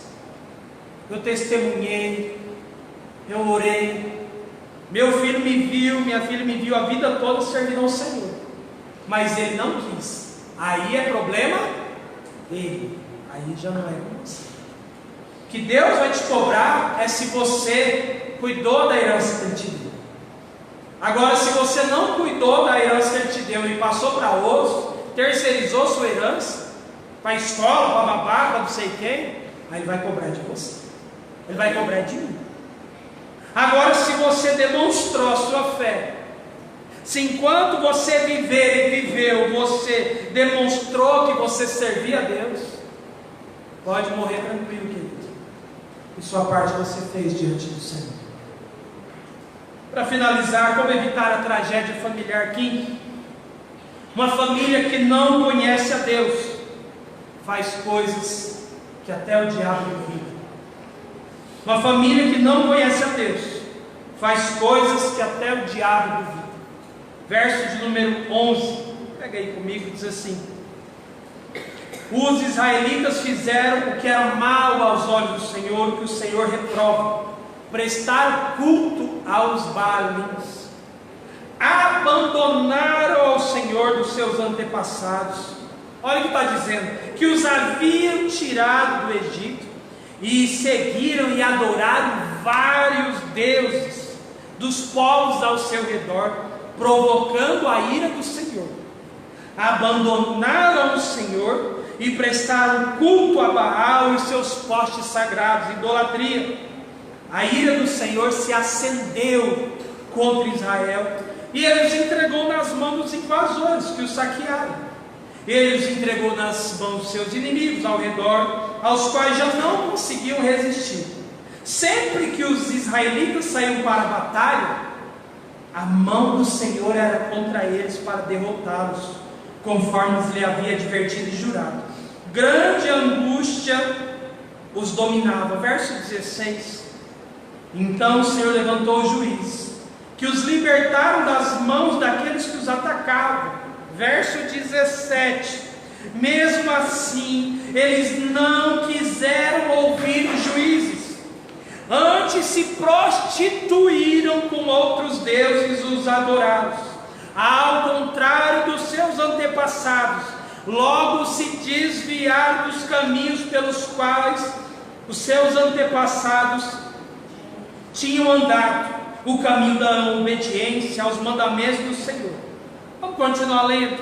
eu testemunhei, eu orei, meu filho me viu, minha filha me viu a vida toda servindo ao Senhor, mas ele não quis. Aí é problema dele, aí já não é com você. O que Deus vai te cobrar é se você cuidou da herança que Ele te deu. Agora, se você não cuidou da herança que Ele te deu e passou para outros, terceirizou sua herança para a escola, para a babá, para não sei quem, aí Ele vai cobrar de você, Ele vai cobrar de mim. Agora, se você demonstrou a sua fé, se enquanto você viver e viveu, você demonstrou que você servia a Deus, pode morrer tranquilo, querido, e sua parte você fez diante do Senhor. Para finalizar, como evitar a tragédia familiar? Quinto, uma família que não conhece a Deus faz coisas que até o diabo duvida. Uma família que não conhece a Deus faz coisas que até o diabo duvida. Verso de número 11, pega aí comigo, diz assim: os israelitas fizeram o que era mal aos olhos do Senhor, que o Senhor reprova, prestaram culto aos Baalins, abandonaram ao Senhor dos seus antepassados. Olha o que está dizendo: que os haviam tirado do Egito, e seguiram e adoraram vários deuses dos povos ao seu redor, provocando a ira do Senhor. abandonaram o Senhor e prestaram culto a Baal e seus postes sagrados, idolatria. A ira do Senhor se acendeu contra Israel e ele os entregou nas mãos dos invasores que os saquearam. Ele os entregou nas mãos dos seus inimigos ao redor, aos quais já não conseguiam resistir. Sempre que os israelitas saíam para a batalha, a mão do Senhor era contra eles para derrotá-los, conforme lhe havia advertido e jurado. Grande angústia os dominava. Verso 16. Então o Senhor levantou juízes, que os libertaram das mãos daqueles que os atacavam. Verso 17. Mesmo assim, eles não quiseram ouvir os juízes, antes se prostituíram com outros deuses, os adorados. Ao contrário dos seus antepassados, logo se desviaram dos caminhos pelos quais os seus antepassados tinham andado, o caminho da obediência aos mandamentos do Senhor. Vamos continuar lendo.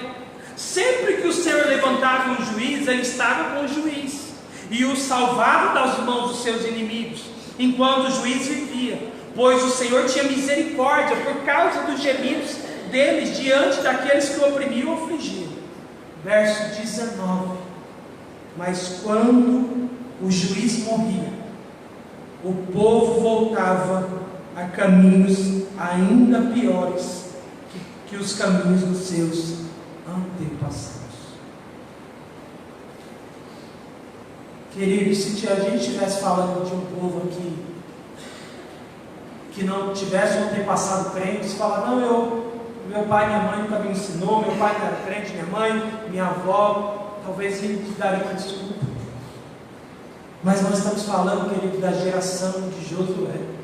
Sempre que o Senhor levantava um juiz, ele estava com o juiz e o salvava das mãos dos seus inimigos, enquanto o juiz vivia, pois o Senhor tinha misericórdia por causa dos gemidos deles diante daqueles que o oprimiam e afligiam. Verso 19. Mas quando o juiz morria, o povo voltava a caminhos ainda piores que os caminhos dos seus antepassados. Queridos, se a gente estivesse falando de um povo aqui que não tivesse um antepassado crente, você fala, não, meu pai e minha mãe nunca me ensinou, meu pai não era crente, minha mãe, minha avó, talvez ele te daria uma desculpa. Mas nós estamos falando, querido, da geração de Josué.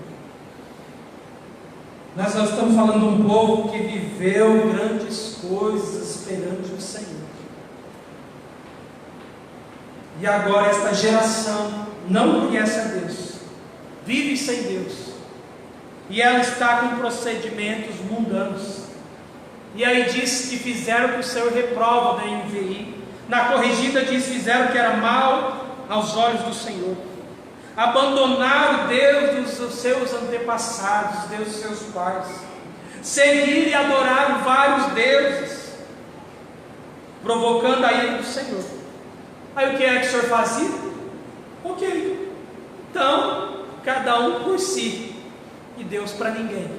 Nós estamos falando de um povo que viveu grandes coisas perante o Senhor. E agora esta geração não conhece a Deus, vive sem Deus, e ela está com procedimentos mundanos. E aí diz que fizeram o que o Senhor reprova da NVI. Na corrigida diz, fizeram o que era mal aos olhos do Senhor. Abandonaram Deus dos seus antepassados, Deus dos seus pais. Seguiram e adoraram vários deuses, provocando a ira do Senhor. Aí o que é que o Senhor fazia? Ok, então cada um por si e Deus para ninguém,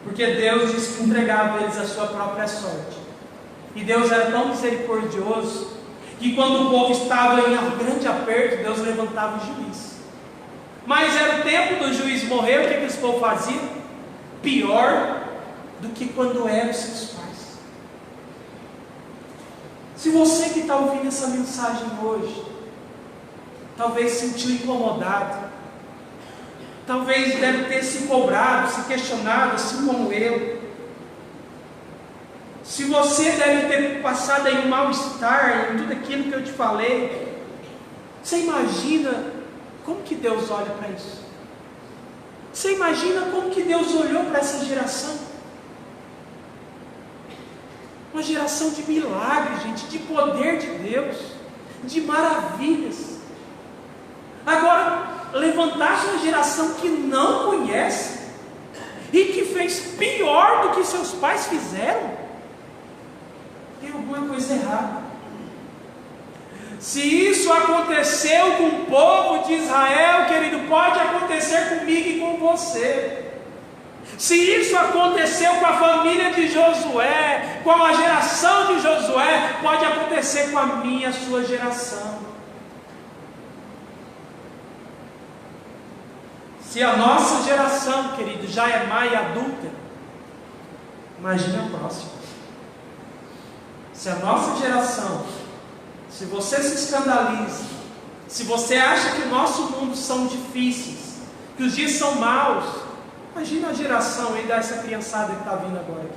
porque Deus disse que entregava eles a sua própria sorte. E Deus era tão misericordioso que quando o povo estava em um grande aperto, Deus levantava o juiz. Mas era o tempo do juiz morrer. O que esse povo fazia? Pior do que quando eram seus pais. Se você que está ouvindo essa mensagem hoje, talvez se sentiu incomodado, talvez deve ter se cobrado, se questionado, assim como eu. Se você deve ter passado aí um mal-estar em tudo aquilo que eu te falei, você imagina como que Deus olha para isso? Você imagina como que Deus olhou para essa geração? Uma geração de milagres, gente, de poder de Deus, de maravilhas. Agora, levantar-se uma geração que não conhece e que fez pior do que seus pais fizeram, tem alguma coisa errada. Se isso aconteceu com o povo de Israel, querido, pode acontecer comigo e com você. Se isso aconteceu com a família de Josué, com a geração de Josué, pode acontecer com a minha, a sua geração. Se a nossa geração, querido, já é má e adulta, imagine a próxima. Se a nossa geração, se você se escandaliza, se você acha que o nosso mundo são difíceis, que os dias são maus, imagina a geração aí dessa criançada que está vindo agora aqui.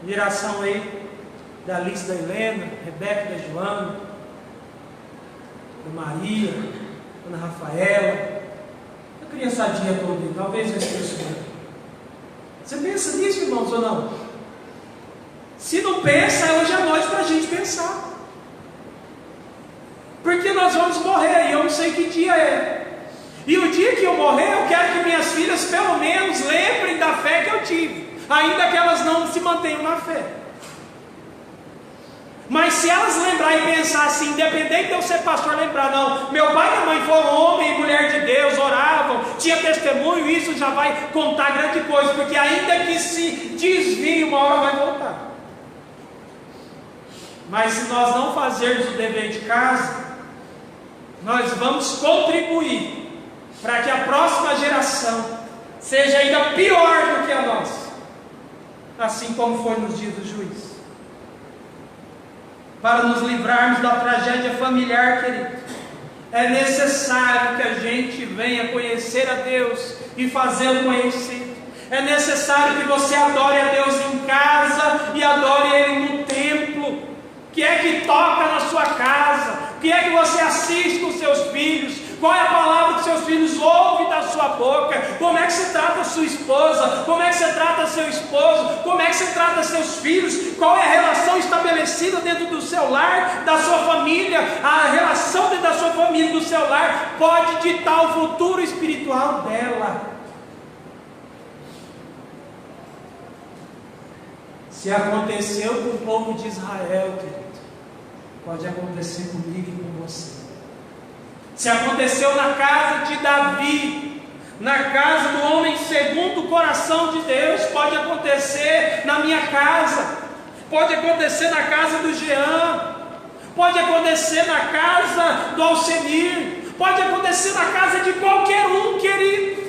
Geração aí da Alice, da Helena, Rebeca, da Joana, da Maria, da Ana Rafaela, a criançadinha toda aí, talvez eu esteja. Você pensa nisso, irmãos, ou não? Se não pensa, hoje é noite para a gente pensar. Porque nós vamos morrer, e eu não sei que dia é. E o dia que eu morrer, eu quero que minhas filhas pelo menos lembrem da fé que eu tive, ainda que elas não se mantenham na fé. Mas se elas lembrarem e pensar assim, independente de eu ser pastor, lembrar, não, meu pai e minha mãe foram homem e mulher de Deus, oravam, tinha testemunho, isso já vai contar grande coisa, porque ainda que se desvie, uma hora vai voltar. Mas se nós não fazermos o dever de casa, nós vamos contribuir para que a próxima geração seja ainda pior do que a nossa, assim como foi nos dias do juiz. Para nos livrarmos da tragédia familiar, querido, é necessário que a gente venha conhecer a Deus e fazê-lo conhecido. É necessário que você adore a Deus em casa e adore Ele no templo. O que é que toca na sua casa? O que é que você assiste com seus filhos? Qual é a palavra que seus filhos ouvem da sua boca? Como é que você trata a sua esposa? Como é que você trata seu esposo? Como é que você trata seus filhos? Qual é a relação estabelecida dentro do seu lar, da sua família? A relação dentro da sua família e do seu lar pode ditar o futuro espiritual dela. Se aconteceu com o povo de Israel, querido, pode acontecer comigo e com você. Se aconteceu na casa de Davi, na casa do homem segundo o coração de Deus, pode acontecer na minha casa, pode acontecer na casa do Jean, pode acontecer na casa do Alcemir, pode acontecer na casa de qualquer um, querido.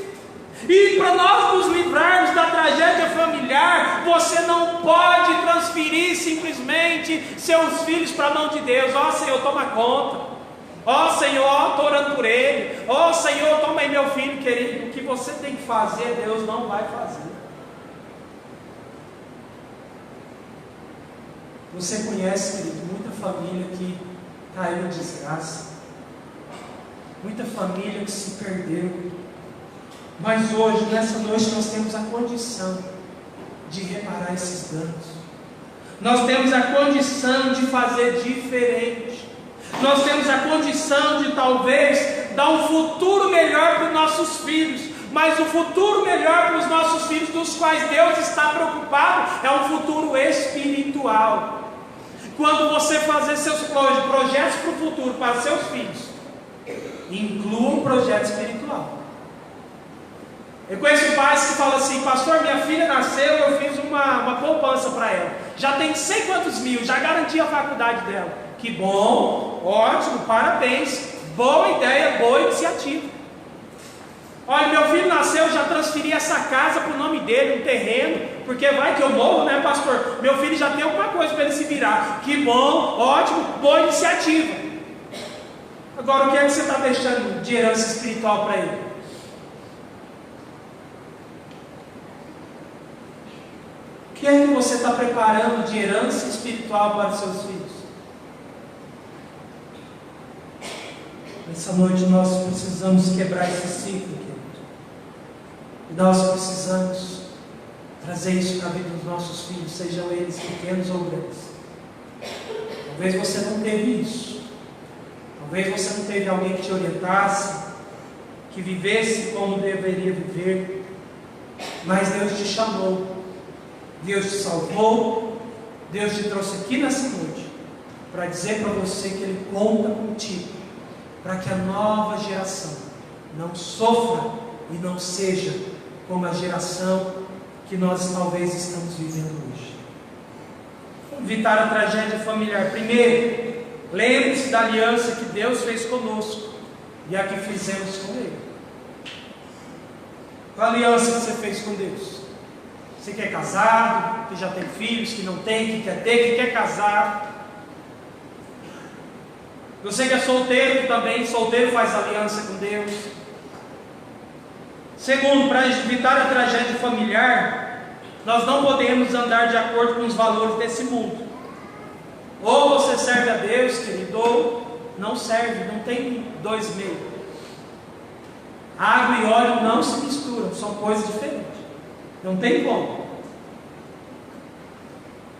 E para nós nos livrarmos da tragédia familiar, você não pode transferir simplesmente seus filhos para a mão de Deus. Ó Senhor, toma conta. Ó Senhor, estou orando por ele. Ó Senhor, toma aí meu filho querido. O que você tem que fazer, Deus não vai fazer. Você conhece, querido, muita família que caiu em desgraça, muita família que se perdeu. Mas hoje, nessa noite, nós temos a condição de reparar esses danos. Nós temos a condição de fazer diferente. Nós temos a condição de talvez dar um futuro melhor para os nossos filhos. Mas o futuro melhor para os nossos filhos, dos quais Deus está preocupado, é um futuro espiritual. Quando você fazer seus projetos para o futuro, para seus filhos, inclua um projeto espiritual. Eu conheço pais que falam assim: pastor, minha filha nasceu, eu fiz uma poupança para ela, já tem não sei quantos mil, já garanti a faculdade dela. Que bom, ótimo, parabéns, boa ideia, boa iniciativa. Olha, meu filho nasceu, já transferi essa casa para o nome dele, um terreno, porque vai que eu morro, né, pastor? Meu filho já tem alguma coisa para ele se virar. Que bom, ótimo, boa iniciativa. Agora, o que é que você está deixando de herança espiritual para ele? O que é que você está preparando de herança espiritual para os seus filhos? Nessa noite nós precisamos quebrar esse ciclo, querido. E nós precisamos trazer isso para a vida dos nossos filhos, sejam eles pequenos ou grandes. Talvez você não teve isso. Talvez você não teve alguém que te orientasse, que vivesse como deveria viver. Mas Deus te chamou. Deus te salvou, Deus te trouxe aqui nessa noite para dizer para você que Ele conta contigo, para que a nova geração não sofra e não seja como a geração que nós talvez estamos vivendo hoje. Evitar a tragédia familiar. Primeiro, lembre-se da aliança que Deus fez conosco e a que fizemos com Ele. Qual a aliança que você fez com Deus? Você que é casado, que já tem filhos, que não tem, que quer ter, que quer casar. Você que é solteiro, que também solteiro faz aliança com Deus. Segundo, para evitar a tragédia familiar, nós não podemos andar de acordo com os valores desse mundo. Ou você serve a Deus, querido, ou não serve, não tem dois meios. Água e óleo não se misturam, são coisas diferentes. Não tem como.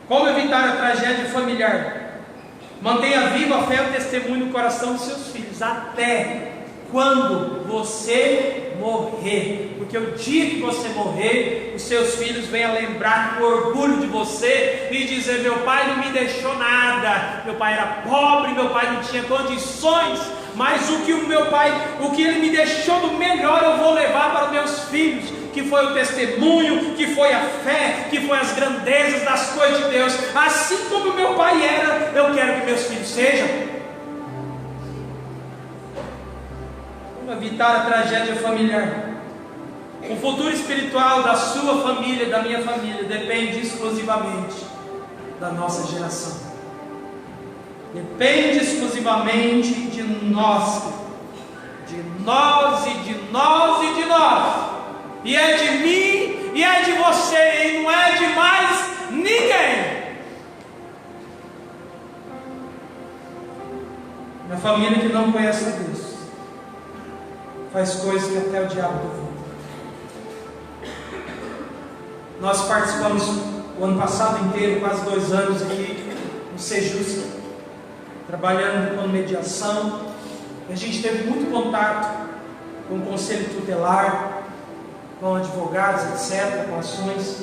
Como evitar a tragédia familiar? Mantenha viva a fé e o testemunho no coração dos seus filhos, até quando você morrer. Porque o dia que você morrer, os seus filhos venham lembrar com orgulho de você e dizer: meu pai não me deixou nada, meu pai era pobre, meu pai não tinha condições, mas o que ele me deixou do melhor eu vou levar para os meus filhos, que foi o testemunho, que foi a fé, que foi as grandezas das coisas de Deus. Assim como meu pai era, eu quero que meus filhos sejam. Como evitar a tragédia familiar? O futuro espiritual da sua família, da minha família, depende exclusivamente da nossa geração. Depende exclusivamente de nós. De nós e de nós e de nós. E é de mim e é de você, e não é de mais ninguém. Minha família que não conhece a Deus faz coisas que até o diabo duvida. Nós participamos o ano passado inteiro, quase 2 anos aqui no Sejusc, trabalhando com mediação. A gente teve muito contato com o conselho tutelar, com advogados, etc., com ações.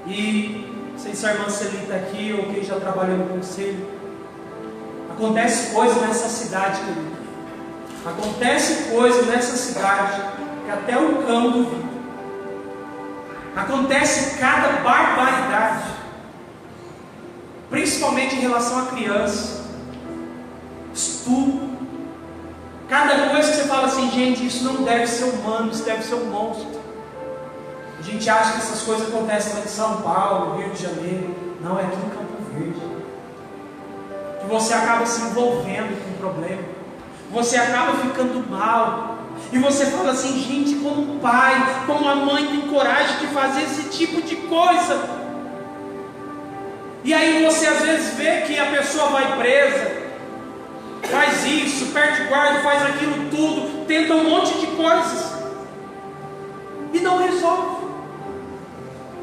E não sei se a irmã Celi está aqui ou quem já trabalhou no conselho. Acontece coisa nessa cidade, querido. Acontece coisa nessa cidade que até o cão duvida. Acontece cada barbaridade, principalmente em relação a criança, estupro. Cada coisa que você fala assim: gente, isso não deve ser humano, isso deve ser um monstro. A gente acha que essas coisas acontecem lá em São Paulo, Rio de Janeiro. Não, é aqui em Campo Verde. Que você acaba se envolvendo com o problema, você acaba ficando mal. E você fala assim: gente, como um pai, como uma mãe tem coragem de fazer esse tipo de coisa? E aí você às vezes vê que a pessoa vai presa, faz isso, perde guarda, faz aquilo tudo, tenta um monte de coisas e não resolve.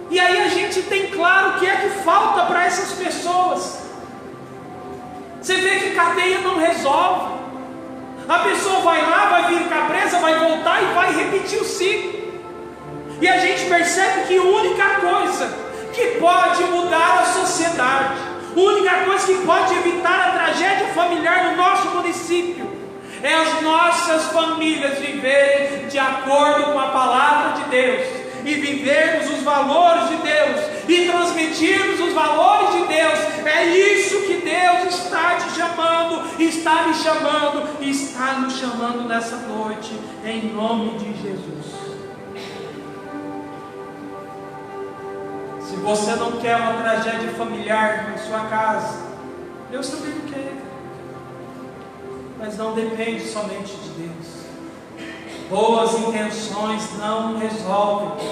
E aí a gente tem claro o que é que falta para essas pessoas. Você vê que cadeia não resolve. A pessoa vai lá, vai vir ficar presa, vai voltar e vai repetir o ciclo. E a gente percebe que a única coisa que pode mudar a sociedade, a única coisa que pode evitar a tragédia familiar no nosso município, é as nossas famílias viverem de acordo com a palavra de Deus, e vivermos os valores de Deus, e transmitirmos os valores de Deus. É isso que Deus está te chamando, está me chamando, e está nos chamando nessa noite, em nome de Jesus. Se você não quer uma tragédia familiar na sua casa, Deus também não quer, mas não depende somente de Deus. Boas intenções não resolvem.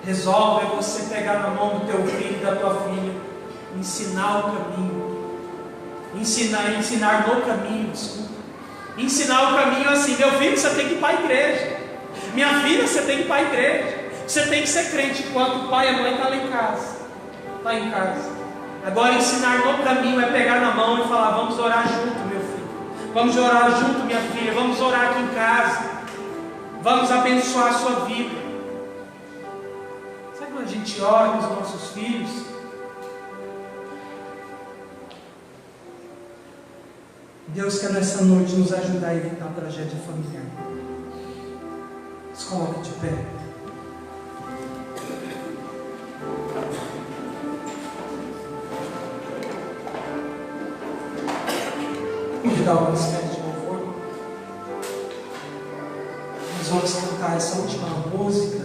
Resolve é você pegar na mão do teu filho e da tua filha, ensinar o caminho, ensinar no caminho, desculpa. Ensinar o caminho assim: meu filho, você tem que ir para a igreja, minha filha, você tem que ir para a igreja, você tem que ser crente enquanto o pai e a mãe estão lá em casa, está em casa. Agora ensinar no caminho é pegar na mão e falar: vamos orar junto, meu filho, vamos orar junto, minha filha, vamos orar aqui em casa, vamos abençoar a sua vida. Sabe quando a gente ora com os nossos filhos? Deus quer nessa noite nos ajudar a evitar a tragédia familiar. Se coloque de pé. Convidar o ministério de louvor. Nós vamos cantar essa última música.